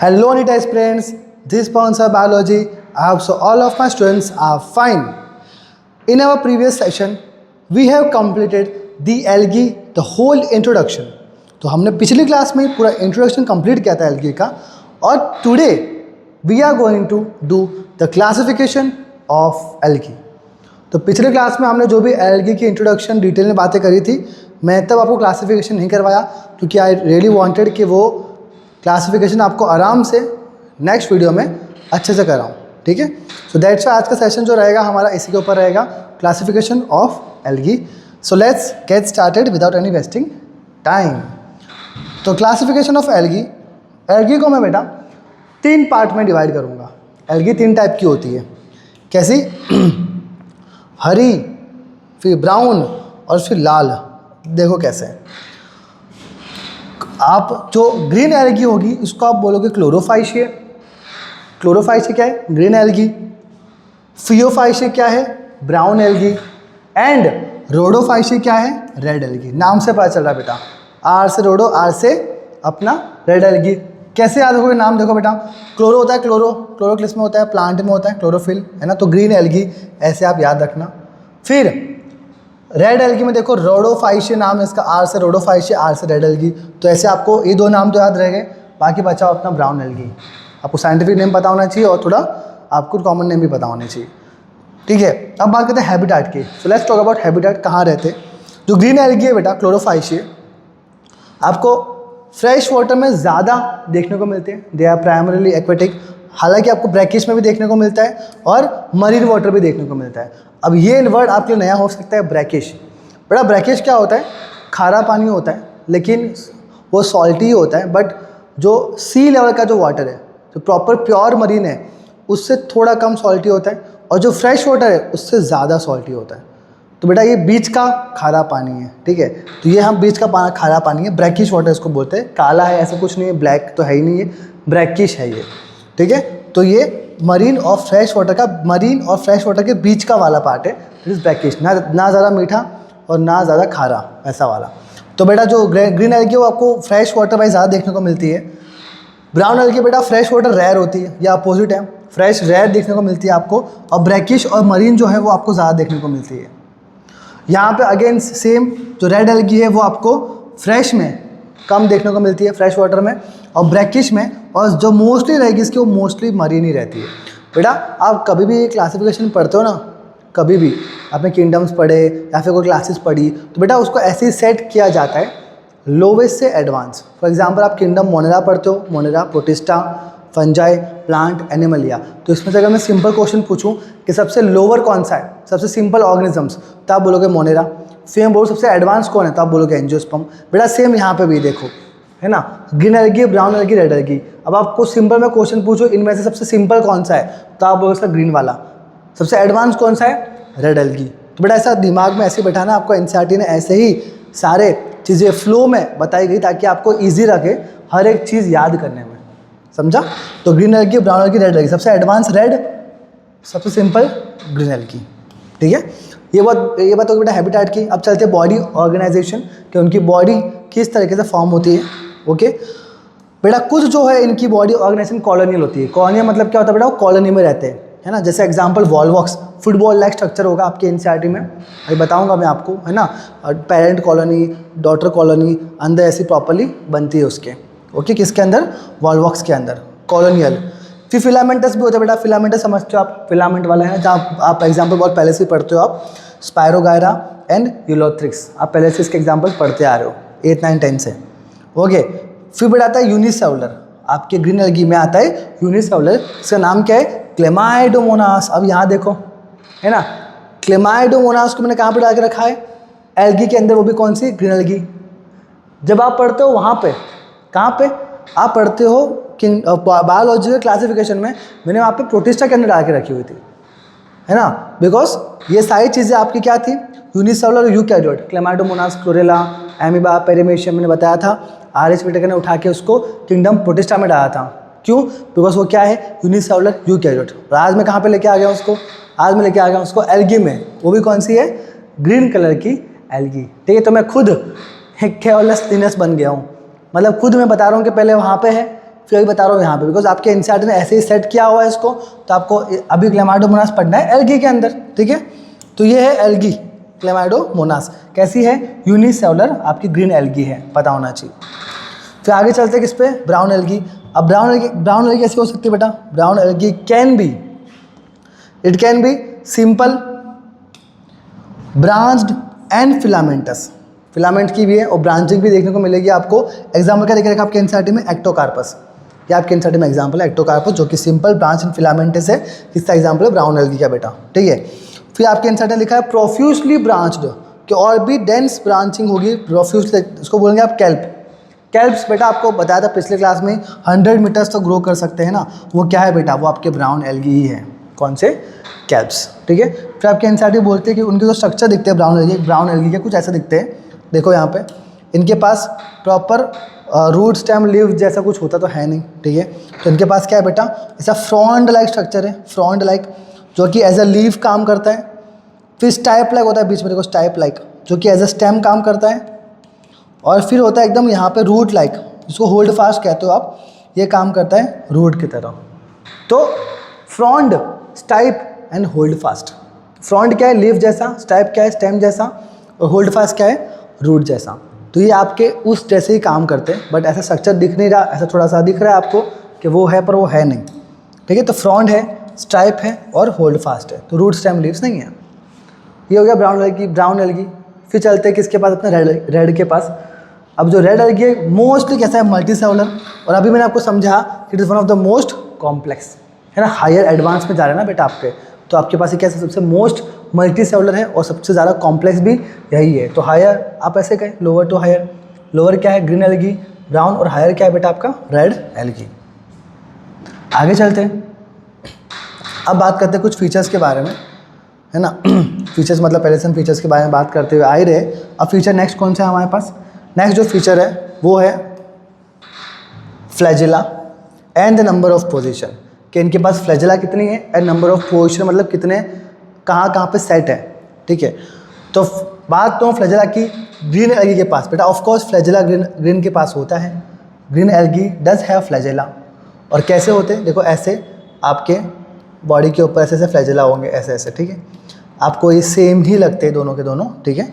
Hello, NEET aspirants. This is Pawan Sir Biology. I hope so all of my students are fine. In our previous session, we have completed the algae, the whole introduction. तो हमने पिछली class में पूरा introduction complete किया था algae का, और today we are going to do the classification of algae. तो पिछले क्लास में हमने जो भी एल्गी की इंट्रोडक्शन डिटेल में बातें करी थी, मैं तब आपको क्लासिफिकेशन नहीं करवाया क्योंकि आई रियली वांटेड कि वो क्लासिफिकेशन आपको आराम से नेक्स्ट वीडियो में अच्छे से कराऊँ. ठीक है, सो दैट्स वाई आज का सेशन जो रहेगा हमारा इसी के ऊपर रहेगा, classification of algae. So let's get started without any wasting time. तो क्लासिफिकेशन ऑफ एल्गी, एल्गी को मैं बेटा 3 पार्ट में डिवाइड करूँगा. एल्गी 3 टाइप की होती है. कैसी? हरी, फिर ब्राउन और फिर लाल. देखो कैसे. आप जो ग्रीन एल्गी होगी उसको आप बोलोगे क्लोरोफाइशिया. क्लोरोफाइशिया क्या है? Green algae. फियोफाइशिया क्या है? Brown algae. एंड रोडोफाइशिया क्या है? Red algae. नाम से पता चल रहा है बेटा, आर से रोडो, आर से अपना रेड एल्गी. कैसे याद रखोगे नाम? देखो बेटा, क्लोरो होता है, क्लोरो किस में होता है? प्लांट में होता है, क्लोरोफिल है ना. तो ग्रीन एल्गी ऐसे आप याद रखना. फिर रेड एल्गी में देखो रोडोफाइशिया नाम है इसका, आर से रोडोफाइशिया, आर से रेड एल्गी. तो ऐसे आपको ये 2 नाम तो याद रह गए. बाकी बचाओ अपना ब्राउन एल्गी. आपको साइंटिफिक नेम पता होना चाहिए और थोड़ा आपको कॉमन नेम भी पता होना चाहिए. ठीक है, अब बात करते हैं हैबिटेट की. So let's talk about habitat. कहाँ रहते हैं? जो ग्रीन एल्गी है बेटा, क्लोरोफाइशिया, आपको फ्रेश वाटर में ज़्यादा देखने को मिलते हैं. They are primarily aquatic. हालांकि आपको ब्रैकिश में भी देखने को मिलता है और मरीन वाटर भी देखने को मिलता है. अब ये वर्ड आपके लिए नया हो सकता है, ब्रैकिश. बेटा ब्रैकिश क्या होता है? खारा पानी होता है, लेकिन वो सॉल्टी होता है. बट जो सी लेवल का जो वाटर है, जो प्रॉपर प्योर मरीन है, उससे थोड़ा कम सॉल्टी होता है, और जो फ्रेश वाटर है उससे ज़्यादा सॉल्टी होता है. तो बेटा ये बीच का खारा पानी है. ठीक है, तो ये हम बीच का खारा पानी है, ब्रैकिश वाटर इसको बोलते हैं. काला है ऐसा कुछ नहीं है, ब्लैक तो है ही नहीं है, ब्रैकिश है ये. ठीक है, तो ये मरीन और फ्रेश वाटर का, मरीन और फ्रेश वाटर के बीच का वाला पार्ट है, इट इज़ ब्रैकिश. ना ज़्यादा मीठा और ना ज़्यादा खारा, ऐसा वाला. तो बेटा जो ग्रीन एल्गी वो आपको फ्रेश वाटर वाइज ज़्यादा देखने को मिलती है. ब्राउन एल्गी बेटा फ्रेश वाटर रेयर होती है, या अपोजिट है, फ्रेश रेयर देखने को मिलती है आपको, और ब्रैकिश और मरीन जो है वो आपको ज़्यादा देखने को मिलती है. यहाँ पे अगेन सेम, जो रेड एल्गी है वो आपको फ्रेश में कम देखने को मिलती है, फ्रेश वाटर में, और ब्रैकिश में, और जो मोस्टली रहेगी इसकी वो मोस्टली मरीन ही रहती है. बेटा आप कभी भी क्लासिफिकेशन पढ़ते हो ना, कभी भी आपने किंगडम्स पढ़े या फिर कोई क्लासेस पढ़ी, तो बेटा उसको ऐसे ही सेट किया जाता है लोवेस्ट से एडवांस. फॉर एग्जांपल आप किंगडम मोनेरा पढ़ते हो, Monera, protista, fungi, plant, Animalia. तो इसमें से अगर मैं सिंपल क्वेश्चन पूछूं कि सबसे लोअर कौन सा है, सबसे सिंपल ऑर्गेनिजम्स, तो आप बोलोगे मोनेरा. फिर बोलो सबसे एडवांस कौन है, तो आप बोलोगे एंजियोस्पर्म. बेटा सेम यहाँ पे भी देखो, है ना, green algae, brown algae, red algae. अब आपको सिंपल में क्वेश्चन पूछो इनमें से सबसे सिंपल कौन सा है, तो आप बोलोगे ग्रीन वाला. सबसे एडवांस कौन सा है? Red algae. तो बेटा ऐसा दिमाग में ऐसे बैठाना, आपको एनसीईआरटी ने ऐसे ही सारे चीज़ें फ्लो में बताई गई ताकि आपको ईजी रखे हर एक चीज़ याद करने में. समझा? तो green algae, brown algae, red algae. सबसे एडवांस रेड, सबसे सिंपल ग्रीन एल्गी. ठीक है, ये बात हो बेटा हैबिटेट की. अब चलते हैं बॉडी ऑर्गेनाइजेशन, कि उनकी बॉडी किस तरीके से फॉर्म होती है. ओके बेटा, कुछ जो है इनकी बॉडी ऑर्गेनाइजेशन कॉलोनियल होती है. कॉलोनियल मतलब क्या होता है बेटा? वो कॉलोनी में रहते हैं, है ना. जैसे example Volvox, football like structure होगा आपके एनसीईआरटी में, अभी बताऊंगा मैं आपको, है ना. पेरेंट कॉलोनी, डॉटर कॉलोनी अंदर ऐसी प्रॉपर्ली बनती है उसके. ओके, किसके अंदर? वॉलवॉक्स के अंदर, कॉलोनियल. फिर फिलामेंटस भी होता है बेटा. फिलामेंटस समझते हो आप? फिलामेंट वाला है जहाँ आप एग्जाम्पल बहुत पहले से पढ़ते हो आप, स्पायरोगायरा एंड यूलोथ्रिक्स. आप पहले से इसके एग्जाम्पल पढ़ते आ रहे हो 8, 9, 10 से. ओके, फिर बेटा आता है यूनिसेलुलर. आपके ग्रीन एल्गी में आता है यूनिसेलुलर. इसका नाम क्या है? क्लेमाइडोमोनास. अब यहाँ देखो, है ना, क्लेमाइडोमोनास को मैंने कहाँ पे डाल के रखा है? एल्गी के अंदर, वो भी कौन सी? Green algae. जब आप पढ़ते हो वहाँ पे, कहाँ पे आप पढ़ते हो बायोलॉजिकल क्लासिफिकेशन में, मैंने वहाँ पे प्रोटिस्टा के अंदर डाल के रखी हुई थी, है ना. बिकॉज ये सारी चीज़ें आपकी क्या थी? Unicellular eukaryote, chlamydomonas, chlorella, amoeba, paramecium, मैंने बताया था. आर.एच. विटेकर ने उठा के उसको किंगडम प्रोटिस्टा में डाला था. क्यों? बिकॉज वो क्या है? Unicellular eukaryote. और आज मैं कहाँ पे लेके आ गया उसको? आज मैं लेके आ गया उसको एल्गी में. वो भी कौन सी है? ग्रीन कलर की एल्गी. ठीक है, तो मैं खुद केयरलेसनेस बन गया हूँ. मतलब खुद मैं बता रहा हूँ कि पहले वहाँ पे है, फिर अभी बता रहा हूँ यहाँ पे, बिकॉज आपके एनसीईआरटी ने ऐसे ही सेट किया हुआ है इसको, तो आपको अभी क्लेमाइडोमोनास पढ़ना है एल्गी के अंदर, ठीक है। तो ये है एल्गी, क्लेमाइडोमोनास कैसी है, यूनिसेलुलर आपकी ग्रीन एल्गी है, पता होना चाहिए। फिर आगे चलते किस पे, ब्राउन एल्गी। अब ब्राउन एल्गी कैसी हो सकती है बेटा, brown algae can be, it can be simple, branched and filamentous, filament की भी है और ब्रांचिंग भी देखने को मिलेगी आपको। एग्जाम्पल क्या देखिएगा आपके एनसीईआरटी में, एक्टोकार्पस, ये आपके एनसीईआरटी में एग्जाम्पल है एक्टोकार्पस, जो कि सिंपल ब्रांच एंड फिलामेंटस है, इसका एग्जाम्पल है ब्राउन एल्गी का बेटा, ठीक है। फिर आपके एनसीईआरटी में लिखा है प्रोफ्यूजली ब्रांच्ड, कि और भी डेंस ब्रांचिंग होगी, प्रोफ्यूजली, इसको बोलेंगे आप कैल्प। कैल्प्स बेटा आपको बताया था पिछले क्लास में 100 मीटर्स तो ग्रो कर सकते हैं ना, वो क्या है बेटा, वो आपके ब्राउन एल्गी ही है। कौन से, कैल्प्स, ठीक है। फिर आपके एनसीईआरटी बोलते हैं कि उनके जो स्ट्रक्चर दिखते हैं ब्राउन एल्गी के कुछ ऐसे दिखते हैं, देखो यहाँ पे इनके पास प्रॉपर रूट स्टेम लीव जैसा कुछ होता तो है नहीं, ठीक है। तो इनके पास क्या है बेटा, ऐसा फ्रॉन्ड लाइक स्ट्रक्चर है, फ्रॉन्ड लाइक, जो कि एज अ लीव काम करता है। फिर स्टाइप लाइक होता है बीच में, देखो स्टाइप लाइक, जो कि एज अ स्टेम काम करता है। और फिर होता है एकदम यहाँ पे रूट लाइक, जिसको होल्ड फास्ट कहते हो आप, ये काम करता है रूट की तरह। तो frond, stipe and hold fast. Frond क्या है, लीव जैसा, स्टाइप क्या है, स्टेम जैसा, और होल्ड फास्ट क्या है, रूट जैसा। तो ये आपके उस जैसे ही काम करते हैं, बट ऐसा स्ट्रक्चर दिख नहीं रहा, ऐसा थोड़ा सा दिख रहा है आपको कि वो है पर वो है नहीं, ठीक है। तो फ्रॉन्ड है, स्टाइप है और होल्ड फास्ट है, तो रूट स्टेम लीव्स नहीं है। ये हो गया ब्राउन एल्गी। फिर चलते हैं किसके पास, अपने रेड के पास। अब जो रेड एल्गी है मोस्टली कैसा है, मल्टी सेलुलर, और अभी मैंने आपको समझा it is one of the most complex, है ना, हायर एडवांस में जा रहे हैं ना बेटा आपके, तो आपके पास ये कैसे सबसे मोस्ट मल्टी सेलुलर है और सबसे ज़्यादा कॉम्प्लेक्स भी यही है। तो हायर आप ऐसे कहें, लोअर टू हायर, लोअर क्या है ग्रीन एल्गी, ब्राउन, और हायर क्या है बेटा आपका रेड एल्गी। आगे चलते हैं, अब बात करते हैं कुछ फीचर्स के बारे में, है ना। फीचर्स मतलब पहले से हम फीचर्स के बारे में बात करते हुए आ ही रहे। अब फीचर नेक्स्ट कौन सा है हमारे पास, नेक्स्ट जो फीचर है वो है flagella and the number of position, कि इनके पास फ्लैजिला कितनी है एंड नंबर ऑफ पोजीशन, मतलब कितने कहाँ पे सेट है, ठीक है। तो बात तो फ्लैजिला की ग्रीन एल्गी के पास बेटा, ऑफ कोर्स फ्लैजिला ग्रीन के पास होता है, green algae does have flagella. और कैसे होते हैं, देखो ऐसे आपके बॉडी के ऊपर ऐसे ऐसे फ्लैजिला होंगे, ऐसे ऐसे, ठीक है। आपको ये सेम ही लगते हैं दोनों के दोनों, ठीक है।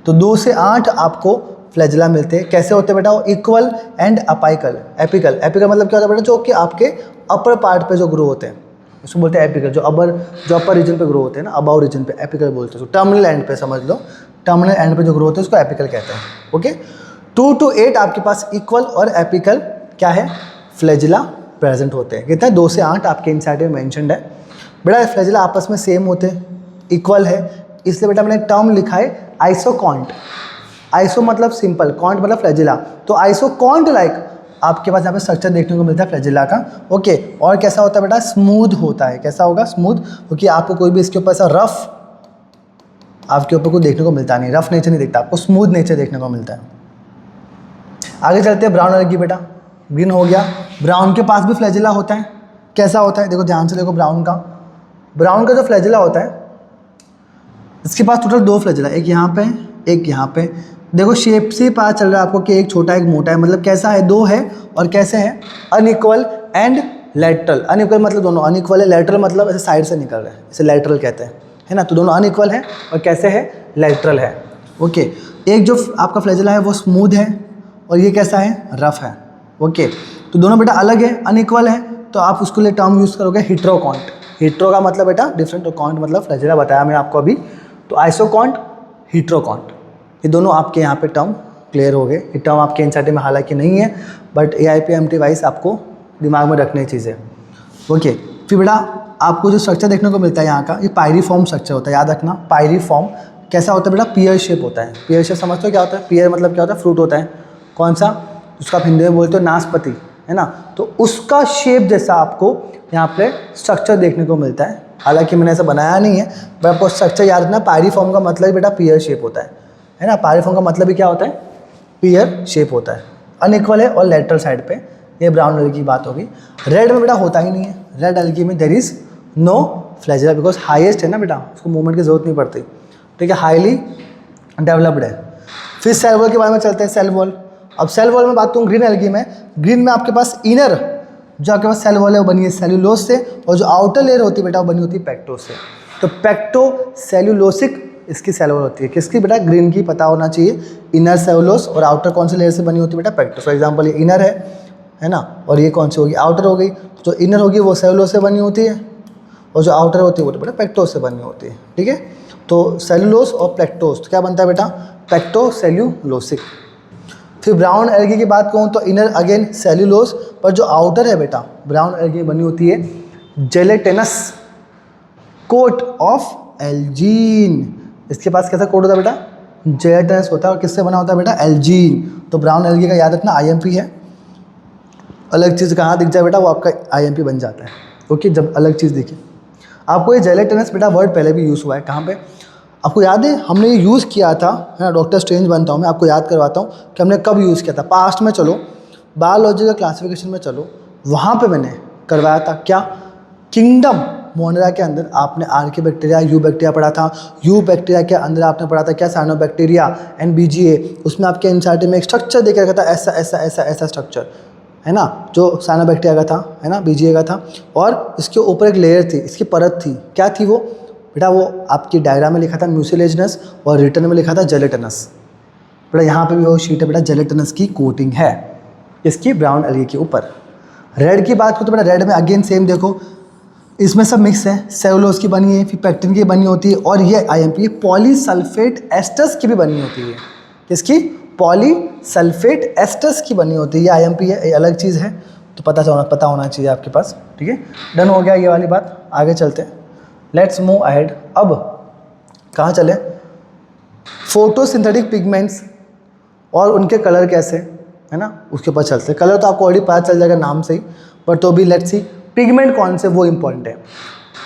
तो 2 से 8 आपको फ्लैजिला मिलते हैं। कैसे होते हैं बेटा, वो equal and apical, apical, apical मतलब क्या होता है बेटा, जो कि आपके अपर पार्ट पे जो ग्रो होते हैं, उसको बोलते हैं एपिकल, जो अपर रीजन पे ग्रो होते हैं ना, अबाउ रीजन पे एपिकल बोलते हैं। टर्मिनल एंड पे समझ लो, टर्मिनल एंड पे जो ग्रो होते हैं उसको एपिकल कहते हैं, ओके। 2 to 8 आपके पास इक्वल और एपिकल क्या है, फ्लैजिला प्रेजेंट होते हैं। कितना, 2 से 8 आपके एनसीईआरटी में मेंशन्ड है बेटा। फ्लैजिला आपस में सेम होते हैं, इक्वल है, इसलिए बेटा मैंने टर्म लिखा है आइसोकॉन्ट। आइसो मतलब सिंपल, कॉन्ट मतलब फ्लैजिला, तो आइसोकॉन्ट लाइक आपके पास यहाँ पे स्ट्रक्चर देखने को मिलता है फ्लैजिला का, ओके। और कैसा होता है बेटा, स्मूथ होता है। कैसा होगा, स्मूथ, क्योंकि आपको कोई भी इसके ऊपर ऐसा रफ आपके ऊपर कोई देखने को मिलता नहीं, रफ नेचर नहीं दिखता आपको, स्मूथ नेचर देखने को मिलता है। आगे चलते हैं ब्राउन एल्गी बेटा, ग्रीन हो गया, ब्राउन के पास भी फ्लैजिला होता है। कैसा होता है, देखो ध्यान से देखो, ब्राउन का जो फ्लैजिला होता है, इसके पास टोटल 2 फ्लैजिला, एक यहाँ पे एक यहाँ पे। देखो शेप से पता चल रहा है आपको कि एक छोटा एक मोटा है, मतलब कैसा है, 2 है, और कैसे है, अनइक्वल एंड लेटरल। अनइक्वल मतलब दोनों अनइक्वल है, लेटरल मतलब ऐसे साइड से निकल रहा है, इसे लेटरल कहते हैं, है ना। तो दोनों अनइक्वल है और कैसे है, लेटरल है, ओके। एक जो आपका फ्लैजिला है वो स्मूथ है और ये कैसा है, रफ है, ओके। तो दोनों बेटा अलग है, अनइक्वल है, तो आप उसके लिए टर्म यूज़ करोगे हिट्रोकॉन्ट। हिट्रो का मतलब बेटा डिफरेंट, और कॉन्ट मतलब फ्लैजिला बताया मैं आपको अभी। तो आइसोकॉन्ट, हिट्रोकॉन्ट, ये दोनों आपके यहाँ पे टर्म क्लियर हो गए। ये टर्म आपके एनसीईआरटी में हालांकि नहीं है, बट AIPMT वाइज आपको दिमाग में रखने चीज़ें, ओके। फिर बेटा आपको जो स्ट्रक्चर देखने को मिलता है यहाँ का, ये पायरीफॉर्म स्ट्रक्चर होता है, याद रखना। पायरीफॉर्म कैसा होता है बेटा, पियर शेप होता है। पियर शेप समझते हो क्या होता है, पियर मतलब क्या होता है, फ्रूट होता है, कौन सा, उसका आप हिंदी में बोलते हो नाशपाती, है ना। तो उसका शेप जैसा आपको यहाँ पे स्ट्रक्चर देखने को मिलता है। हालांकि मैंने ऐसा बनाया नहीं है, बट आपको स्ट्रक्चर याद रखना। पायरीफॉर्म का मतलब बेटा पियर शेप होता है ना। पायरीफॉर्म का मतलब भी क्या होता है, पियर शेप होता है, अनइक्वल है और लेटरल साइड पे। ये ब्राउन एल्गी की बात होगी। रेड में बेटा होता ही नहीं है, रेड एल्गी में there is no flagella, because highest है ना बेटा, उसको मूवमेंट की जरूरत नहीं पड़ती, ठीक है, हाईली डेवलप्ड है। फिर सेल वॉल के बारे में चलते हैं, सेल वॉल। अब सेल वॉल में बात करूँ ग्रीन एल्गी में, ग्रीन में आपके पास इनर जो आपके पास सेल वॉल है वो बनी है सेल्यूलोज से, और जो आउटर लेयर होती है बेटा वो बनी होती है पेक्टोज से। तो पेक्टो सेल्यूलोसिक इसकी सेल वॉल होती है, किसकी बेटा, ग्रीन की, पता होना चाहिए। इनर सेलुलोज और आउटर कौन से लेयर से बनी होती है बेटा, पेक्टो। फॉर एग्जांपल ये इनर है ना, और ये कौन सी होगी, आउटर हो गई। जो इनर होगी वो सेलुलोज से बनी होती है, और जो आउटर होती है वो बेटा पेक्टोज से बनी होती है, ठीक है। तो सेलुलोज और पेक्टोज तो क्या बनता है बेटा, पेक्टो सेल्यूलोसिक। फिर ब्राउन एल्गी की बात कहूँ तो इनर अगेन सेल्यूलोज, पर जो आउटर है बेटा ब्राउन एल्गी बनी होती है जेलेटिनस कोट ऑफ एल्जीन। इसके पास कैसा कोट होता है बेटा, जेलेटिनस होता है, और किससे बना होता है बेटा, एल्जीन। तो ब्राउन एल्गी का याद रखना आईएमपी है। अलग चीज़ कहाँ दिख जाए बेटा, वो आपका आईएमपी बन जाता है, ओके, जब अलग चीज़ दिखे। आपको ये जेलेटिनस बेटा वर्ड पहले भी यूज़ हुआ है, कहाँ पे आपको याद है, हमने ये यूज़ किया था, है ना। डॉक्टर स्ट्रेंज बनता हूँ मैं, आपको याद करवाता हूँ कि हमने कब यूज़ किया था। पास्ट में चलो, बायोलॉजी का क्लासिफिकेशन में चलो, वहाँ पे मैंने करवाया था क्या, किंगडम मोनेरा के अंदर आपने आर्के बैक्टीरिया, यू बैक्टीरिया पढ़ा था। यू बैक्टीरिया के अंदर आपने पढ़ा था क्या, साइनोबैक्टीरिया एंड बीजीए। उसमें आपके एनसीईआरटी में एक स्ट्रक्चर देख रखा था, ऐसा ऐसा ऐसा ऐसा स्ट्रक्चर, है ना, जो साइनोबैक्टीरिया का था, है ना, बीजीए का था। और इसके ऊपर एक लेयर थी, इसकी परत थी, क्या थी वो बेटा, वो आपकी डायग्राम में लिखा था म्यूसिलेजिनस, और रिटर्न में लिखा था जेलेटिनस। बेटा यहाँ पे भी वो शीट है बेटा, जेलेटिनस की कोटिंग है इसकी ब्राउन एल्गी के ऊपर। रेड की बात करो तो बेटा रेड में अगेन सेम देखो, इसमें सब मिक्स है, सेलुलोज की बनी है, फिर पेक्टिन की बनी होती है, और ये आईएमपी पॉलीसल्फेट एस्टर्स की भी बनी होती है। किसकी, पॉलीसल्फेट एस्टर्स की बनी होती है, ये आईएमपी है, ये अलग चीज़ है, तो पता होना चाहिए आपके पास, ठीक है। डन हो गया ये वाली बात, आगे चलते हैं, लेट्स मूव अहेड। अब कहाँ चले, फोटोसिंथेटिक पिगमेंट्स और उनके कलर कैसे, है ना, उसके ऊपर चलते हैं। कलर तो आपको ऑलरेडी पता चल जाएगा नाम से ही, पर तो भी लेट्स सी पिगमेंट कौन से, वो इंपॉर्टेंट है।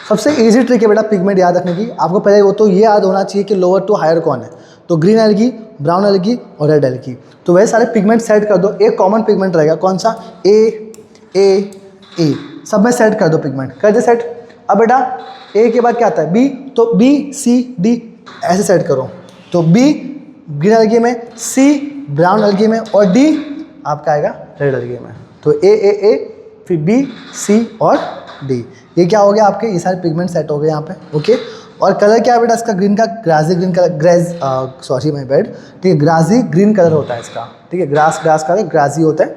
सबसे इजी ट्रिक है बेटा पिगमेंट याद रखने की, आपको पहले वो तो ये याद होना चाहिए कि लोअर टू हायर कौन है। तो ग्रीन एल्गी, ब्राउन एल्गी और रेड एल्गी, तो वह सारे पिगमेंट सेट कर दो। एक कॉमन पिगमेंट रहेगा, कौन सा, ए सब में सेट कर दो पिगमेंट, कर दे सेट। अब बेटा ए के बाद क्या आता है, बी, तो बी सी डी ऐसे सेट करो। तो बी ग्रीन एल्गी में, सी ब्राउन एल्गी में, और डी आपका आएगा रेड एल्गी में। तो ए फिर बी सी और डी, ये क्या हो गया आपके, ये सारे पिगमेंट सेट हो गए यहाँ पे, ओके। और कलर क्या है बेटा इसका, ग्रीन का grassy green colour, sorry my bad, ठीक है, ग्रासी ग्रीन कलर होता है इसका, ठीक है, ग्रास का ग्रासी होता है,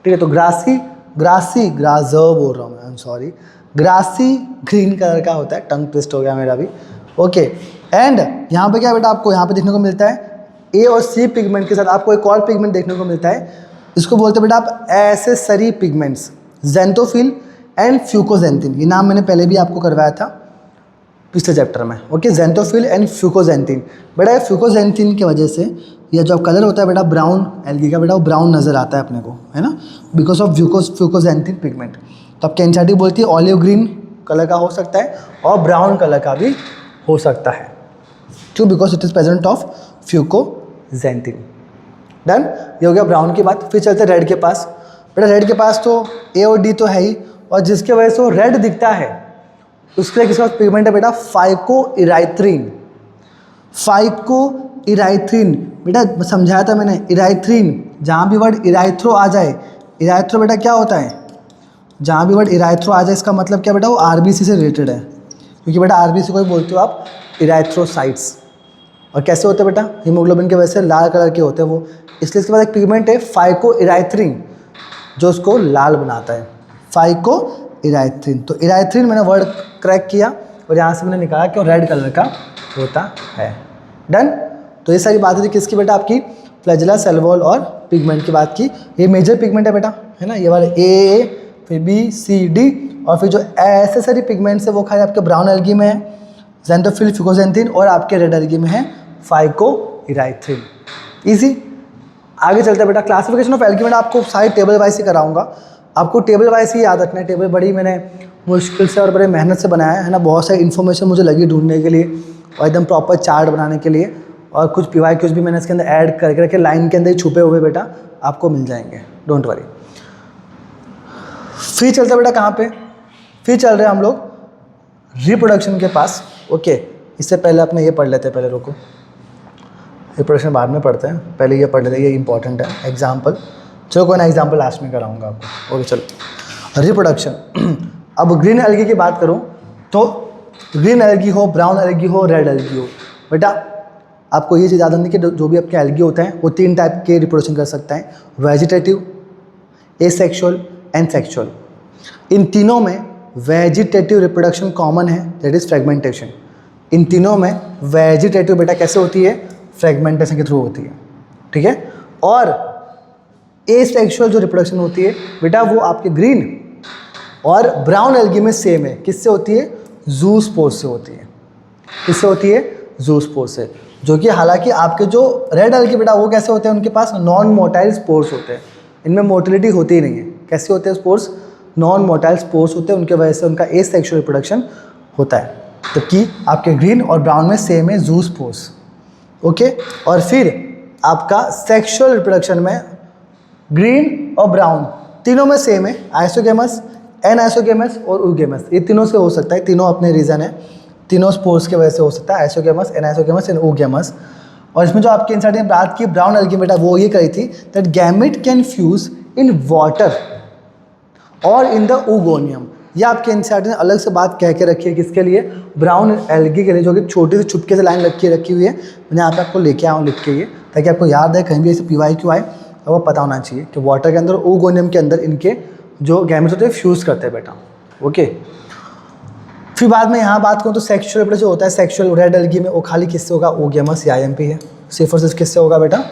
ठीक है। तो ग्रासी बोल रहा हूँ मैं, I am sorry, grassy green colour का होता है, टंग ट्विस्ट हो गया मेरा भी, ओके। एंड यहाँ पे क्या बेटा आपको यहाँ पे देखने को मिलता है, ए और सी पिगमेंट के साथ आपको एक और पिगमेंट देखने को मिलता है, इसको बोलते हैं बेटा आप एसेसरी पिगमेंट्स, ज़ेंथोफिल एंड फ्यूकोजेंथिन। ये नाम मैंने पहले भी आपको करवाया था पिछले चैप्टर में, ओके, ज़ेंथोफिल एंड फ्यूकोजेंथिन। बेटा ये फ्यूकोजेंथिन की वजह से यह जो कलर होता है बेटा ब्राउन एल्गी का, बेटा वो ब्राउन नज़र आता है अपने को, है ना, बिकॉज ऑफ फ्यूकोजेंथिन पिगमेंट। तो आपकी एनसीईआरटी बोलती है ऑलिव ग्रीन कलर का हो सकता है और ब्राउन कलर का भी हो सकता है, क्यों, because it is present of fucoxanthin. Done, ये हो गया ब्राउन की बात। फिर चलते रेड के पास। बेटा रेड के पास तो ए और डी तो है ही, और जिसके वजह से वो रेड दिखता है उसके लिए किसका पिगमेंट है बेटा, फाइकोइराइथ्रिन। फाइकोइराइथ्रिन बेटा समझाया था मैंने, इराइथ्रिन, जहाँ भी वर्ड इराइथ्रो आ जाए, इराइथ्रो बेटा क्या होता है, जहाँ भी वर्ड इराइथ्रो आ जाए इसका मतलब क्या बेटा, वो आरबीसी से रिलेटेड है, क्योंकि बेटा आरबीसी को ही बोलते हो आप इराइथ्रोसाइट्स। और कैसे होते हैं बेटा, हीमोग्लोबिन के वजह से लाल कलर के होते हैं वो, इसलिए इसके बाद एक पिगमेंट है फाइकोइराइथ्रिन जो उसको लाल बनाता है, फाइकोइराइथ्रिन। तो इराइथ्रिन मैंने वर्ड क्रैक किया और यहाँ से मैंने निकाला कि वो रेड कलर का होता है। डन, तो ये सारी बातें थी किसकी बेटा, आपकी फ्लैजेला, सेल वॉल और पिगमेंट की बात की। ये मेजर पिगमेंट है बेटा, है ना, ये वाले ए, फिर बी सी डी, और फिर जो एसेसरी पिगमेंट्स है वो खाली आपके ब्राउन एल्गी में है, ज़ेंथोफिल, फ्यूकोजेंथिन, और आपके रेड एल्गी में है फाइकोइराइथ्रिन। इजी, आगे चलते हैं बेटा। क्लासिफिकेशन ऑफ एल्गी में आपको सारी टेबल वाइज ही कराऊंगा, आपको टेबल वाइज ही याद रखना है। टेबल बड़ी मैंने मुश्किल से और बड़े मेहनत से बनाया है ना, बहुत सारी इन्फॉर्मेशन मुझे लगी ढूंढने के लिए और एकदम प्रॉपर चार्ट बनाने के लिए, और कुछ PYQs भी मैंने इसके अंदर ऐड करके रखे, लाइन के अंदर ही छुपे हुए बेटा आपको मिल जाएंगे, डोंट वरी। फिर चलते बेटा कहाँ पे, फिर चल रहे हैं हम लोग रिप्रोडक्शन के पास, ओके। इससे पहले अपने ये पढ़ लेते हैं, पहले रुको, रिप्रोडक्शन बाद में पढ़ते हैं, पहले ये पढ़ लेते हैं, ये इंपॉर्टेंट है। एग्जाम्पल, चलो कोई ना एग्जाम्पल लास्ट में कराऊंगा आपको, ओके चलो। रिप्रोडक्शन। अब ग्रीन एल्गी की बात करूं तो ग्रीन एल्गी हो, ब्राउन एल्गी हो, रेड एल्गी हो, बेटा आपको ये चीज़ याद रखनी कि जो भी आपके एल्गी होते हैं वो 3 टाइप के रिप्रोडक्शन कर सकते हैं, वेजिटेटिव, एसेक्सुअल एंड सेक्सुअल। इन तीनों में वेजिटेटिव रिप्रोडक्शन कॉमन है, दैट इज फ्रेगमेंटेशन। इन तीनों में वेजिटेटिव बेटा कैसे होती है, फ्रेगमेंटेशन के थ्रू होती है, ठीक है। और एसेक्सुअल जो रिप्रोडक्शन होती है बेटा वो आपके ग्रीन और ब्राउन एल्गी में सेम है, किससे होती है, ज़ूस्पोर से होती है। किससे होती है, ज़ूस्पोर से। जो कि हालांकि आपके जो रेड एल्गी बेटा वो कैसे होते हैं, उनके पास नॉन मोटाइल स्पोर्स होते हैं, इनमें मोटिलिटी होती ही नहीं है। कैसे होते हैं स्पोर्स, नॉन मोटाइल स्पोर्स होते हैं, उनके वजह से उनका एसेक्सुअल रिप्रोडक्शन होता है। जबकि आपके ग्रीन और ब्राउन में सेम है ज़ूस्पोर्स, ओके। और फिर आपका सेक्सुअल रिप्रोडक्शन में ग्रीन और ब्राउन तीनों में सेम है, आइसोगेमस, एनाइसोगेमस और ऊगेमस, ये तीनों से हो सकता है, तीनों अपने रीज़न है, तीनों स्पोर्स की वजह से हो सकता है, आइसोगेमस, एनाइसोगेमस एंड ऊगेमस। और इसमें जो आपकी इंसाइड ने बात की ब्राउन एल्गी बेटा वो ये कही थी that gamete can fuse in water और इन द oogoनियम। ये आपके इंसाइड ने अलग से बात कह के रखी है, किसके लिए, ब्राउन एल्गी के लिए, जो कि छोटी सी छुपके से लाइन रखी हुई है। मैंने यहाँ पे आपको लेके आया हूँ लिख के, ये ताकि आपको याद है, कहीं भी ऐसे PYQ आए और वो पता होना चाहिए कि वाटर के अंदर oogoनियम के अंदर इनके जो गैमेट्स होते हैं फ्यूज़ करते हैं बेटा, ओके। फिर बाद में यहाँ बात करूँ तो सेक्सुअल रिप्रोडक्शन जो होता है सेक्सुअल रेड एल्गी में, वो खाली किससे होगा, oogamous या IMP है। सिर्फ किससे होगा बेटा,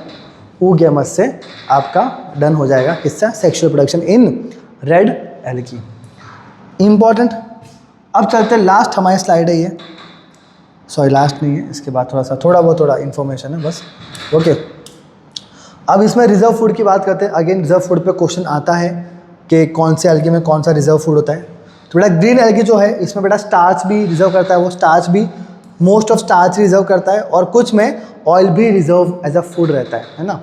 oogamous से आपका डन हो जाएगा, किससे, sexual reproduction in red algae. Important. अब चलते हैं लास्ट हमारी स्लाइड है ये, सॉरी लास्ट नहीं है, इसके बाद थोड़ा इन्फॉर्मेशन है बस, ओके। अब इसमें रिजर्व फूड की बात करते हैं। अगेन रिजर्व फूड पे क्वेश्चन आता है कि कौन से एल्गी में कौन सा रिजर्व फूड होता है। तो बेटा ग्रीन एल्गी जो है इसमें बेटा स्टार्च भी रिजर्व करता है, वो स्टार्च भी मोस्ट ऑफ स्टार्च रिजर्व करता है, और कुछ में ऑयल भी रिजर्व एज अ फूड रहता है ना,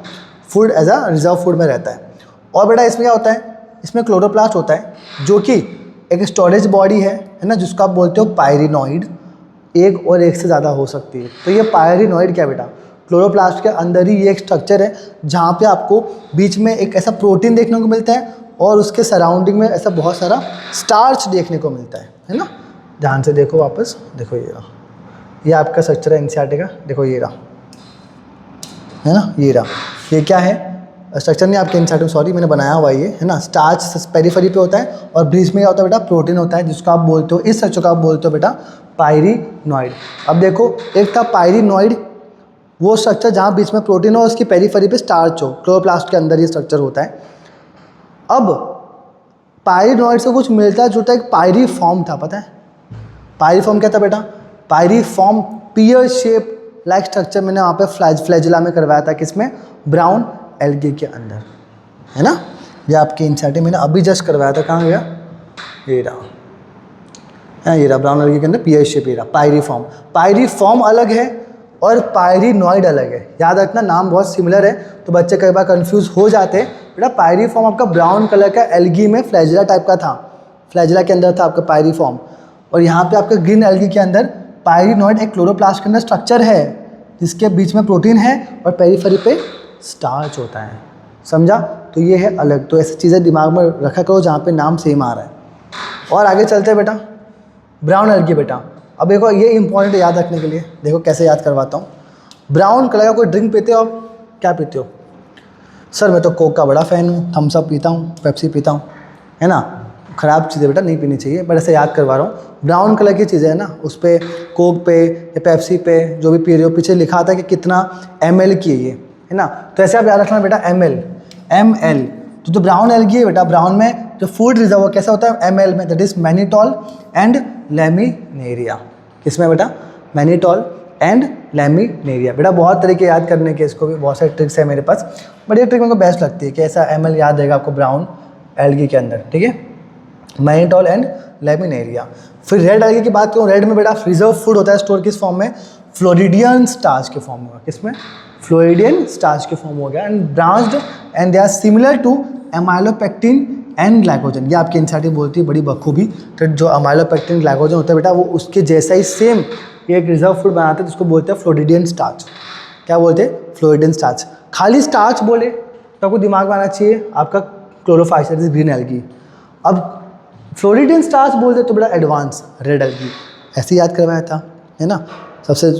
food as a reserve food में रहता है। और बेटा इसमें क्या होता है, इसमें क्लोरोप्लास्ट होता है जो कि एक स्टोरेज बॉडी है ना, जिसको आप बोलते हो पायरिनॉइड, एक और एक से ज़्यादा हो सकती है। तो ये पायरिनॉइड क्या बेटा, क्लोरोप्लास्ट के अंदर ही ये एक स्ट्रक्चर है जहाँ पे आपको बीच में एक ऐसा प्रोटीन देखने को मिलता है और उसके सराउंडिंग में ऐसा बहुत सारा स्टार्च देखने को मिलता है ना। ध्यान से देखो, वापस देखो, ये रहा, ये आपका स्ट्रक्चर है एनसीईआरटी का, देखो ये रहा, है ना, ये रहा, ये क्या है, स्ट्रक्चर नहीं आपके एनसीईआरटी में, सॉरी मैंने बनाया हुआ ये, है ना। स्टार्च पेरिफेरी पे होता है और बीच में क्या होता है बेटा, प्रोटीन होता है, जिसको आप बोलते हो, इस स्ट्रक्चर को आप बोलते हो बेटा पायरिनॉइड। अब देखो, एक था पायरिनॉइड, वो स्ट्रक्चर जहाँ बीच में प्रोटीन हो, उसकी पेरिफेरी पे स्टार्च हो, क्लोरोप्लास्ट के अंदर ये स्ट्रक्चर होता है। अब पायरिनॉइड से कुछ मिलता जुलता एक पायरीफॉर्म था, पता है पायरीफॉर्म क्या था बेटा, पायरीफॉर्म पियर शेप लाइक स्ट्रक्चर मैंने वहाँ पे फ्लैजिला में करवाया था, किसमें, ब्राउन एल्गी के अंदर, है ना। ये आपके इंसाइट मैंने अभी जस्ट करवाया था, कहाँ गया, ये रहा, ये रहा ब्राउन एल्गी के अंदर पियर शेप, ये रहा पायरीफॉर्म। पायरीफॉर्म अलग है और पायरिनॉइड अलग है, याद रखना नाम बहुत सिमिलर है, तो बच्चे कई बार कंफ्यूज हो जाते हैं। बेटा पायरीफॉर्म आपका ब्राउन कलर का एल्गी में फ्लैजिला टाइप का था, फ्लैजिला के अंदर था आपका पायरीफॉर्म, और यहाँ पे आपका ग्रीन एल्गी के अंदर पायरिनॉइड एक क्लोरोप्लास्ट के अंदर स्ट्रक्चर है जिसके बीच में प्रोटीन है और पेरिफेरी पे स्टार्च होता है, समझा। तो ये है अलग, तो ऐसी चीज़ें दिमाग में रखा करो जहाँ पे नाम सेम आ रहा है। और आगे चलते हैं बेटा, ब्राउन एल्गी बेटा, अब देखो ये इंपॉर्टेंट याद रखने के लिए, देखो कैसे याद करवाता हूँ। ब्राउन कलर का कोई ड्रिंक पीते हो आप, क्या पीते हो, सर मैं तो कोक का बड़ा फ़ैन हूँ, थम्स अप पीता हूँ, पेप्सी पीता हूँ, है ना, ख़राब चीज़ें बेटा नहीं पीनी चाहिए, बट ऐसे याद करवा रहा हूँ। ब्राउन कलर की चीज़ें है ना, उस पर कोक पे या पेप्सी पे जो भी पी रहे हो, पीछे लिखा आता है कि कितना ml की है ये, है ना। तो ऐसे आप याद रखना बेटा ml। तो जो ब्राउन एल्गी है बेटा, ब्राउन में जो फूड रिजर्व कैसा होता है, ml में, that is mannitol and laminaria. किसमें बेटा, मैनिटॉल एंड लैमिनेरिया। बेटा बहुत तरीके याद करने के, इसको भी बहुत सारे ट्रिक्स है मेरे पास, बट ये ट्रिक मेरे को बेस्ट लगती है कि ऐसा ml याद रहेगा आपको ब्राउन एल्गी के अंदर, ठीक है, मैनिटॉल एंड लैमिनेरिया। फिर रेड एल्गी की बात करूँ, रेड में बेटा रिजर्व फूड होता है स्टोर किस फॉर्म में, फ्लोरिडियन स्टार्च के फॉर्म में होगा, किसमें, फ्लोरिडियन स्टार्च के फॉर्म हो गया, and branched and they are similar to amylopectin and glycogen. ये आपकी एनसीईआरटी बोलती है बड़ी बखूबी, तो जो एमाइलोपेक्टिन ग्लाइकोजन होता है बेटा, वो उसके जैसा ही सेम एक रिजर्व फूड बनाते हैं जिसको बोलते हैं फ्लोरिडियन स्टार्च। क्या बोलते हैं, फ्लोरिडियन स्टार्च। खाली स्टार्च बोले तो आपको दिमाग में आना चाहिए आपका क्लोरोफाइस, ग्रीन एल्गी। अब फ्लोरिडियन स्टार्च बोलते तो बड़ा एडवांस रेड एल्गी, ऐसे याद करवाया था, है ना। सबसे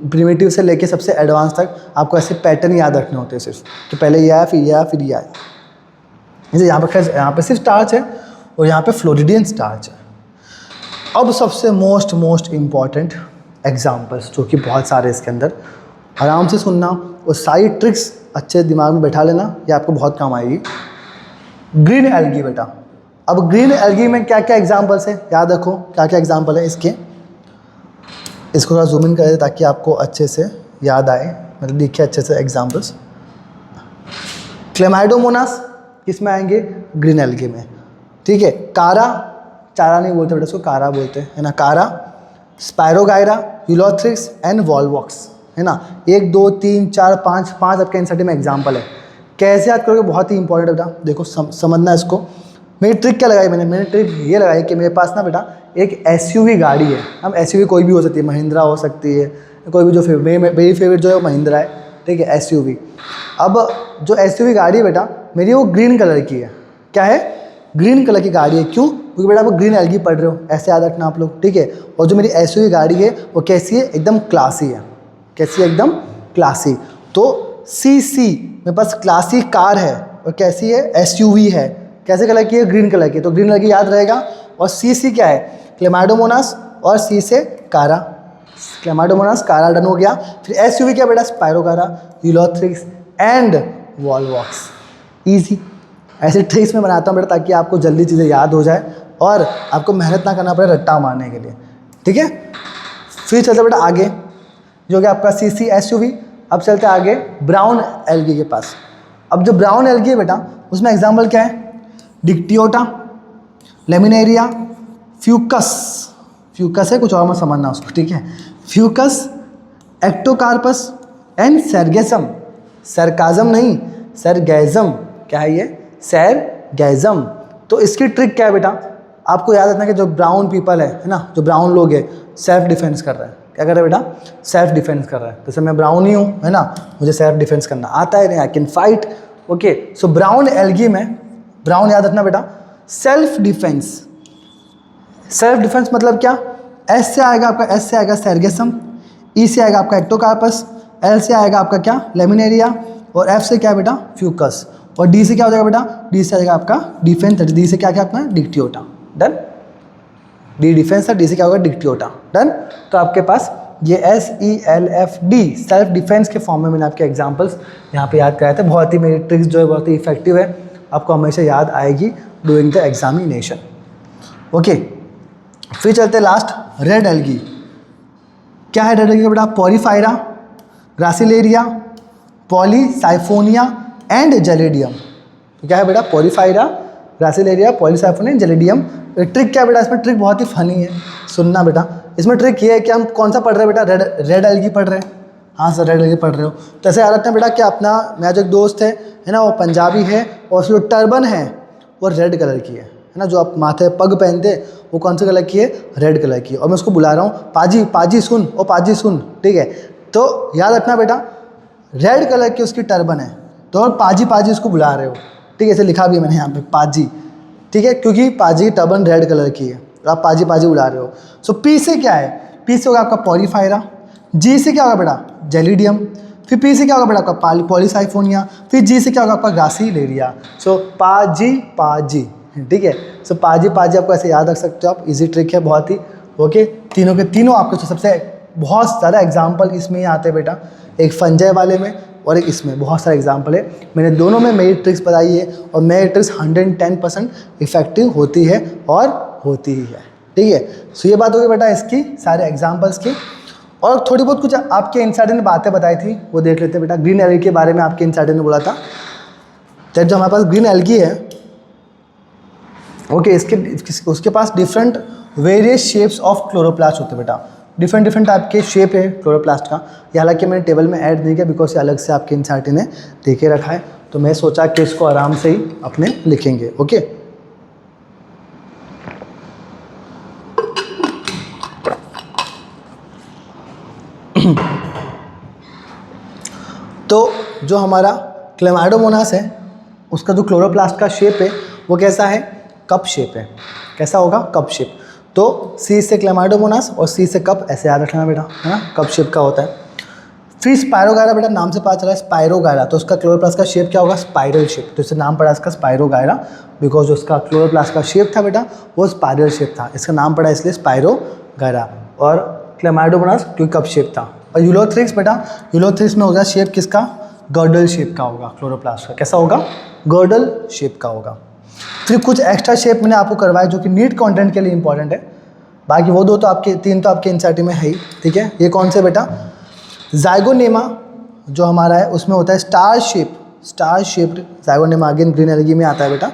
प्रिमिटिव से लेके सबसे एडवांस तक आपको ऐसे पैटर्न याद रखने होते हैं सिर्फ, तो पहले ये आया, फिर ये आया, फिर ये आया। जैसे यहाँ पे सिर्फ स्टार्च है और यहाँ पे फ्लोरिडियन स्टार्च है। अब सबसे मोस्ट इम्पॉर्टेंट एग्जाम्पल्स, जो कि बहुत सारे इसके अंदर, आराम से सुनना और सारी ट्रिक्स अच्छे दिमाग में बैठा लेना, ये आपको बहुत काम आएगी। ग्रीन एल्गी बेटा, अब ग्रीन एल्गी में क्या क्या एग्जाम्पल्स है याद रखो, क्या क्या एग्जाम्पल है इसके। इसको थोड़ा जूम इन कर दे ताकि आपको अच्छे से याद आए, मतलब देखिए अच्छे से एग्जाम्पल्स। क्लेमाइडोमोनास किस में आएंगे, ग्रीन एल्गी में, ठीक है। कारा, चारा नहीं बोलते बेटा इसको, कारा बोलते हैं, है ना, कारा। स्पायरोगायरा, यूलोथ्रिक्स एंड वॉलवॉक्स, है ना। 1 2 3 4 5 5 आपके एनसीईआरटी में एग्जाम्पल है। कैसे याद करोगे, बहुत ही इंपॉर्टेंट है बेटा, देखो समझना इसको। मेरी ट्रिक क्या लगाई मैंने ट्रिक ये लगाई कि मेरे पास ना बेटा एक एसयूवी गाड़ी है। हम एसयूवी कोई भी हो सकती है, महिंद्रा हो सकती है, कोई भी, जो मेरी फेवरेट जो है वो महिंद्रा है, ठीक है, एसयूवी। अब जो एसयूवी गाड़ी है बेटा मेरी, वो ग्रीन कलर की है। क्या है, ग्रीन कलर की गाड़ी है। क्यों, क्योंकि बेटा आप ग्रीन एल्गी पढ़ रहे हो, ऐसे याद रखना आप लोग, ठीक है। और जो मेरी एसयूवी गाड़ी है वो कैसी है, एकदम क्लासी है। कैसी है, एकदम क्लासी। तो सीसी मेरे पास क्लासी कार है, और कैसी है, एसयूवी है। कैसे कलर की है, ग्रीन कलर की, तो ग्रीन कलर की याद रहेगा। और सी क्या है, क्लेमाइडोमोनास, और सी से कारा, क्लेमाइडोमोनास कारा डन हो गया। फिर एसयूवी क्या बेटा, spirogyra, Ulothrix and Volvox. Easy. ऐसे ट्रिक्स में बनाता हूँ बेटा ताकि आपको जल्दी चीज़ें याद हो जाए और आपको मेहनत ना करना पड़े रट्टा मारने के लिए, ठीक है। फिर चलते बेटा आगे, जो कि आपका सी सी एसयूवी। अब चलते आगे ब्राउन एल्गी के पास। अब जो ब्राउन एल्गी है बेटा उसमें एग्जाम्पल क्या है, डिक्टियोटा, लेमिनेरिया, फ्यूकस, फ्यूकस है कुछ और मत समझना उसको, ठीक है। फ्यूकस, एक्टोकार्पस एंड सर्गेसम, सरकाजम नहीं सरगैजम, क्या है ये, सरगैजम। तो इसकी ट्रिक क्या है बेटा, आपको याद रखना कि जो ब्राउन पीपल है ना, जो ब्राउन लोग हैं, सेल्फ डिफेंस कर रहे हैं। क्या कर रहे हैं बेटा, सेल्फ डिफेंस कर रहे हैं। जैसे मैं ब्राउन ही हूँ, है ना, मुझे सेल्फ डिफेंस करना आता है, I can fight, okay. So brown algae में, ब्राउन याद रखना बेटा, सेल्फ डिफेंस। सेल्फ डिफेंस मतलब क्या, एस से आएगा आपका, एस से आएगा सर्गेसम, ई से आएगा आपका एक्टोकार्पस, एल से आएगा आपका क्या, लेमिनेरिया, और एफ से क्या है बेटा, फ्यूकस, और डी से क्या हो जाएगा बेटा, डी से आएगा आपका डिफेंस, डी से क्या क्या अपना डिक्टियोटा, डन। डी डिफेंस है, डी से क्या होगा, डिक्टियोटा, डन। तो आपके पास ये SELFD सेल्फ डिफेंस के फॉर्म में मैंने आपके एग्जांपल्स यहाँ पे याद कराए थे। बहुत ही मेरी ट्रिक्स जो है बहुत ही इफेक्टिव है, आपको हमेशा याद आएगी डूइंग द एग्जामिनेशन, ओके। फिर चलते लास्ट, रेड एल्गी। क्या है रेड एल्गी बेटा, पॉलीफायरा, ग्रासिलेरिया, पॉलीसाइफोनिया एंड जेलेडियम। तो क्या है बेटा, पॉलीफायरा, ग्रासिलेरिया, पॉलीसाइफोनिया, जेलेडियम। ट्रिक क्या है बेटा, इसमें ट्रिक बहुत ही फनी है, सुनना बेटा। इसमें ट्रिक ये है कि हम कौन सा पढ़ रहे हैं बेटा, रेड एल्गी पढ़ रहे हैं। हाँ सर, रेड एल्गी पढ़ रहे हो, तो ऐसे याद रखना बेटा कि अपना मेरा जो एक दोस्त है ना, वो पंजाबी है, और उसकी जो टर्बन है वो रेड कलर की है ना। जो आप माथे पग पहनते हैं वो कौन से कलर की है, रेड कलर की है। और मैं उसको बुला रहा हूँ, पाजी पाजी सुन, ओ पाजी सुन, ठीक है। तो याद रखना बेटा, रेड कलर की उसकी टर्बन है, तो और पाजी पाजी उसको बुला रहे हो, ठीक है। ऐसे लिखा भी है मैंने यहाँ पे, पाजी, ठीक है, क्योंकि पाजी की टर्बन रेड कलर की है, तो आप पाजी पाजी बुला रहे हो। सो पी से क्या है, पी से होगा आपका पॉलीफायरा, जी से क्या होगा बेटा, जेलिडियम, फिर पी से क्या होगा बेटा आपका पॉलीसाइफोनिया, फिर जी से क्या होगा आपका ग्रासिलेरिया। सो पाजी पाजी, ठीक है। सो पाजी पाजी आपको ऐसे याद रख सकते हो आप, इजी ट्रिक है बहुत ही, ओके। तीनों के तीनों आपको तो सबसे बहुत सारा एग्जाम्पल इसमें ही आते हैं बेटा, एक फंजाई वाले में और एक इसमें बहुत सारे एग्जाम्पल है। मैंने दोनों में मेरी ट्रिक्स बताई है, और मेरी ट्रिक्स 110% इफेक्टिव होती है और होती ही है, ठीक है। सो ये बात होगी बेटा इसकी सारे एग्जाम्पल्स की। और थोड़ी बहुत कुछ आपके इंसाइडर ने बातें बताई थी, वो देख लेते हैं बेटा। ग्रीन एल्गी के बारे में आपके इंसाइडर ने बोला था, जब जो हमारे पास ग्रीन एल्गी है, ओके, उसके पास different various shapes of chloroplast होते हैं बेटा। डिफरेंट टाइप के शेप है क्लोरोप्लास्ट का। ये हालांकि मैंने टेबल में ऐड नहीं किया, बिकॉज ये अलग से आपके इंसाइटी ने देखे रखा है, तो मैं सोचा कि इसको आराम से ही अपने लिखेंगे, ओके। तो जो हमारा क्लेमाइडोमोनास है, उसका जो क्लोरोप्लास्ट का शेप है वो कैसा है, कप शेप है। कैसा होगा? Cup shape. तो सी से क्लेमाइडोमोनास और सी से कप, ऐसे याद रखना बेटा, है ना, कप शेप का होता है। फिर स्पायरोगायरा, बेटा नाम से पता चला है स्पायरोगायरा, तो उसका क्लोरोप्लास्ट का शेप क्या होगा? Spiral shape. तो इससे नाम पड़ा इसका स्पायरोगायरा, बिकॉज उसका क्लोरोप्लास्ट का शेप था बेटा वो स्पाइरल शेप था, इसका नाम पड़ा इसलिए स्पायरोगायरा। और क्लेमाइडोमोनास क्योंकि कप शेप था। और यूलोथ्रिक्स, बेटा यूलोथ्रिक्स में होगा शेप किसका? गर्डल शेप का होगा क्लोरोप्लास्ट का। कैसा होगा? गर्डल शेप का होगा। फिर कुछ एक्स्ट्रा शेप मैंने आपको करवाया जो कि नीट कंटेंट के लिए इंपॉर्टेंट है, बाकी वो दो तो आपके, तीन तो आपके एनसीईआरटी में है ही, ठीक है। ये कौन से बेटा? जाइगोनेमा जो हमारा है उसमें होता है star shape, star shaped zygnema, again green algae में आता है बेटा,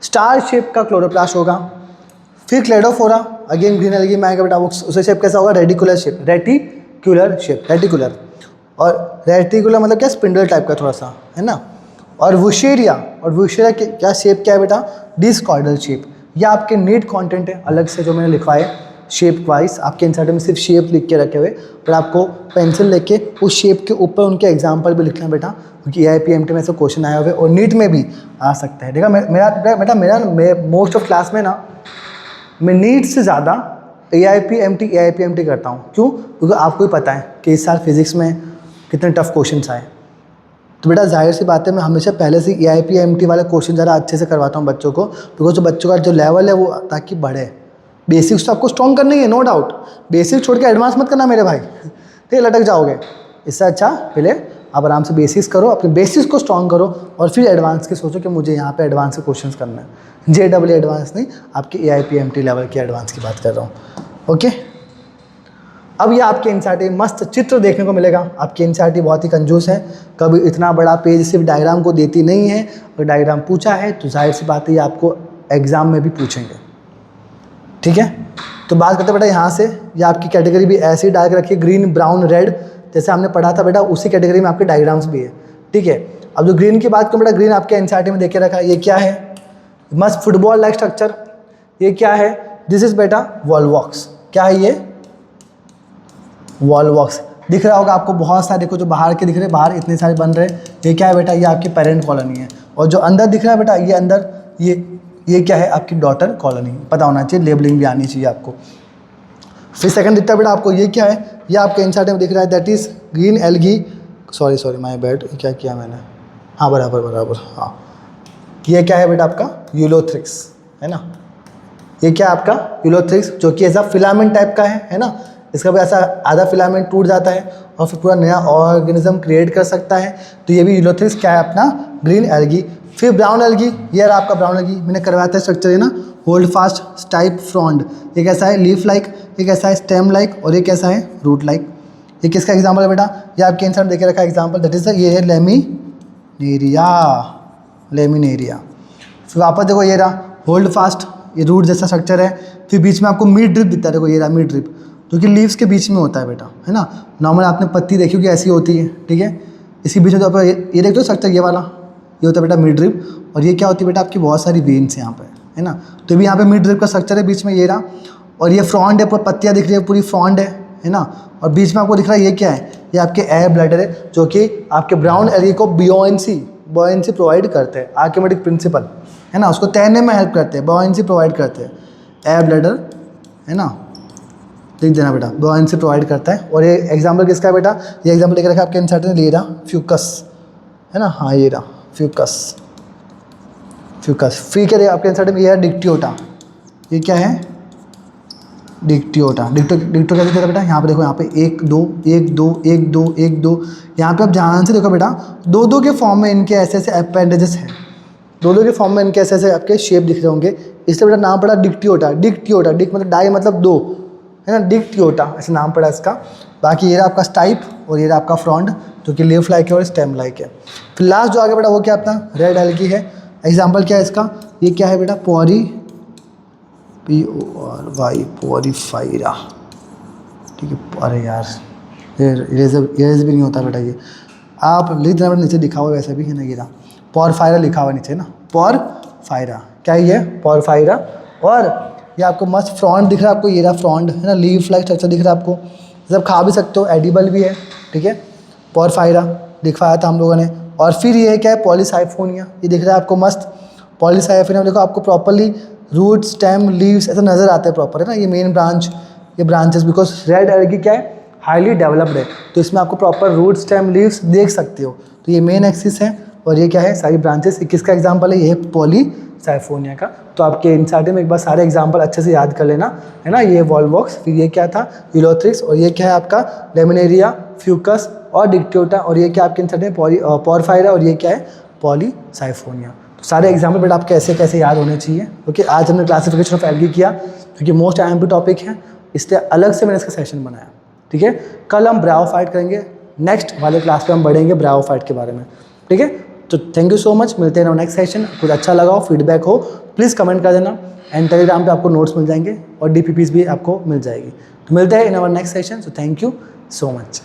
स्टार शेप का क्लोरोप्लास्ट होगा। फिर क्लेडोफोरा, अगेन ग्रीन एल्गी में आएगा बेटा, वो उसका शेप कैसा होगा? Radicular shape, reticular shape, reticular. और रेटिकुलर मतलब क्या? स्पिंडल टाइप का थोड़ा सा, है ना। और वुशेरिया, और वुशेरिया क्या शेप क्या है बेटा? डिस्कॉर्डल शेप। ये आपके नीट कंटेंट है अलग से जो मैंने लिखवाए शेप वाइज, आपके एनसीईआरटी में सिर्फ शेप लिख के रखे हुए, पर आपको पेंसिल लेके उस शेप के ऊपर उनके एग्जाम्पल भी लिखना है बेटा, क्योंकि AIPMT में से क्वेश्चन आए हुए और नीट में भी आ सकता है। देखा मेरा मोस्ट ऑफ क्लास में ना मैं नीट से ज़्यादा AIPMT करता हूँ। क्यों? क्योंकि आपको ही पता है कि इस साल फिजिक्स में कितने टफ क्वेश्चन आए, तो बेटा जाहिर सी बात है मैं हमेशा पहले से AIPMT वाले क्वेश्चन ज़रा अच्छे से करवाता हूँ बच्चों को, बिकॉज जो बच्चों का जो लेवल है वो ताकि बढ़े। बेसिक्स तो आपको स्ट्रॉन्ग करनी है, नो डाउट, बेसिक्स छोड़ के एडवांस मत करना मेरे भाई, ठीक, लटक जाओगे। इससे अच्छा पहले आप आराम से बेसिक्स करो, अपने बेसिक्स को स्ट्रॉन्ग करो, और फिर एडवांस के सोचो कि मुझे यहाँ पे एडवांस के क्वेश्चंस करना है। JEE एडवांस नहीं, आपके AIPMT लेवल के एडवांस की बात कर रहा हूँ, ओके। अब ये आपके एनसीईआरटी मस्त चित्र देखने को मिलेगा। आपकी एनसीईआरटी बहुत ही कंजूस है, कभी इतना बड़ा पेज सिर्फ डायग्राम को देती नहीं है, अगर डायग्राम पूछा है तो जाहिर सी बात है ये आपको एग्जाम में भी पूछेंगे, ठीक है। तो बात करते हैं बेटा यहाँ से, ये आपकी कैटेगरी भी ऐसे ही डाल के रखिए, ग्रीन ब्राउन रेड, जैसे हमने पढ़ा था बेटा उसी कैटेगरी में आपके डायग्राम्स भी है, ठीक है। अब जो ग्रीन की बात करूँ बेटा, ग्रीन आपके एनसीईआरटी में देखे रखा है, ये क्या है? मस्त फुटबॉल लाइक स्ट्रक्चर। ये क्या है? दिस इज बेटा वॉलवॉक्स। क्या है ये? वॉलवॉक्स। दिख रहा होगा आपको बहुत सारे, देखो जो बाहर के दिख रहे हैं, बाहर इतने सारे बन रहे हैं, ये क्या है बेटा? ये आपकी पेरेंट कॉलोनी है। और जो अंदर दिख रहा है बेटा, ये अंदर ये क्या है? आपकी डॉटर कॉलोनी। पता होना चाहिए, लेबलिंग भी आनी चाहिए आपको। फिर सेकंड दिखता है बेटा आपको, ये क्या है? ये आपके एनसीईआरटी में दिख रहा है, that is green algae, sorry my bad, क्या किया मैंने, हाँ बराबर, हाँ। ये क्या है बेटा? आपका यूलोथ्रिक्स, है ना। ये क्या है आपका? यूलोथ्रिक्स, जो कि ऐसा फिलामेंट टाइप का है ना। इसका भी ऐसा आधा फिलामेंट टूट जाता है और फिर पूरा नया ऑर्गेनिज्म क्रिएट कर सकता है। तो ये भी यूलोथ्रिक्स क्या है? अपना ग्रीन एल्गी। फिर ब्राउन एल्गी, ये रहा आपका ब्राउन एल्गी, मैंने करवाया था स्ट्रक्चर है ना, होल्ड फास्ट स्टाइप फ्रॉन्ड। ये कैसा है? Leaf like. ये कैसा है? Stem like. और ये कैसा है? Root like. ये किसका एग्जाम्पल है बेटा? ये आपके आंसर में देखे रखा एग्जाम्पल, दैट इज ये है लेमिनेरिया। फिर वापस देखो, ये रहा होल्ड फास्ट, ये रूट जैसा स्ट्रक्चर है। फिर बीच में आपको मिड ड्रिप दिखता है, देखो ये रहा मिड ड्रिप, जो कि लीव्स के बीच में होता है बेटा, है ना। नॉर्मल आपने पत्ती देखी होगी ऐसी होती है, ठीक है। इसके बीच में तो आप ये देख लो स्ट्रक्चर, ये वाला ये होता है बेटा मिड ड्रिप। और ये क्या होती है बेटा? आपकी बहुत सारी वेन्स यहाँ पे, है ना। तो भी यहाँ पे मिड ड्रिप का स्ट्रक्चर है, बीच में ये रहा। और ये फ्रॉन्ड है, पूरी पत्तियाँ दिख रही है, पूरी फ्रॉन्ड है ना। और बीच में आपको दिख रहा है ये क्या है? ये आपके एयर ब्लैडर है, जो कि आपके ब्राउन एल्गी को बॉयंसी प्रोवाइड करते हैं, आर्किमेडिक प्रिंसिपल, है ना, उसको तैरने में हेल्प करते हैं, बॉयंसी प्रोवाइड करते हैं। एयर ब्लैडर, है ना, लिख देना बेटा, बॉयंसी प्रोवाइड करता है। और ये एग्जाम्पल किसका है बेटा? ये एग्जाम्पल लेकर रखा आपके एनसीईआरटी ने, ले रहा फ्यूकस, है ना, हाँ ये रहा फ्यूकस। फिर क्या आपके एनसीईआरटी में? ये है डिक्टियोटा। ये क्या है? डिक्टियोटा कैसे दिखता है बेटा? यहाँ पे देखो, यहाँ पे 1 2 1 2 1 2 1 2, यहाँ पे आप ध्यान से देखो बेटा, 2 के फॉर्म में इनके ऐसे ऐसे अपेंडेजेस हैं, 2 के फॉर्म में इनके ऐसे ऐसे आपके शेप दिख रहे होंगे, इसलिए बेटा नाम पड़ा डिक्टियोटा। डिक मतलब डाई मतलब 2, है ना, डिक्टियोटा ऐसे नाम पड़ा इसका। बाकी ये रहा आपका स्टाइप और ये रहा आपका फ्रॉन्ड, जो कि लीफ लाइक है और स्टेम लाइक है। फिर लास्ट जो आगे बेटा वो क्या अपना रेड एल्गी है। एग्जाम्पल क्या है इसका? ये क्या है बेटा? पोरीफाइरा, ठीक है। अरे यार इरेजर भी नहीं होता बेटा, ये आप लिख देना बेटा, नीचे लिखा हुआ वैसे भी है ना, ये रहा पोरफायरा लिखा हुआ नीचे ना, पोरफायरा। क्या ये है? पोरफायरा। और ये आपको मस्त फ्रॉन्ड दिख रहा है, आपको ये रहा फ्रॉन्ड, है ना, लीफ लाइक स्ट्रक्चर दिख रहा है आपको, सब खा भी सकते हो, एडिबल भी है, ठीक है। पोरफायरा दिखवाया था हम लोगों ने। और फिर ये क्या है? पॉलीसाइफोनिया। ये दिख रहा है आपको मस्त पॉलीसाइफोनिया। देखो आपको प्रॉपरली रूट, स्टेम, लीव्स ऐसा नज़र आता है प्रॉपर, है ना, ये मेन ब्रांच, ये ब्रांचेस, बिकॉज रेड एल्गी क्या है, हाईली डेवलप्ड है, तो इसमें आपको प्रॉपर रूट, स्टेम, लीव्स देख सकते हो। तो ये मेन एक्सिस है और ये क्या है, सारी ब्रांचेस। किसका एग्जाम्पल है, ये है पॉलीसाइफोनिया का। तो आपके इंसाइड में एक बार सारे एग्जाम्पल अच्छे से याद कर लेना, है ना। ये वॉल्वॉक्स, फिर ये क्या था, यूलोथ्रिक्स, और ये क्या है आपका लेमिनेरिया, फ्यूकस और डिक्टियोटा, और ये क्या आपके इंसाइड में पोरफायरा, और ये क्या है पॉलीसाइफोनिया। तो सारे एग्जाम्पल बेटा आपके कैसे कैसे याद होने चाहिए। ओके, आज हमने क्लासिफिकेशन ऑफ एल्गी किया क्योंकि मोस्ट IMP टॉपिक है, इसलिए अलग से मैंने इसका सेशन बनाया। ठीक है, कल हम ब्रायोफाइट करेंगे, नेक्स्ट वाले क्लास पे हम बढ़ेंगे ब्रायोफाइट के बारे में। ठीक है, तो थैंक यू सो मच, मिलते हैं नेक्स्ट सेशन। कुछ अच्छा लगा हो, फीडबैक हो, प्लीज़ कमेंट कर देना, एंड टेलीग्राम पे आपको नोट्स मिल जाएंगे और DPPs भी आपको मिल जाएगी। तो मिलते हैं in our next session. So thank you so much.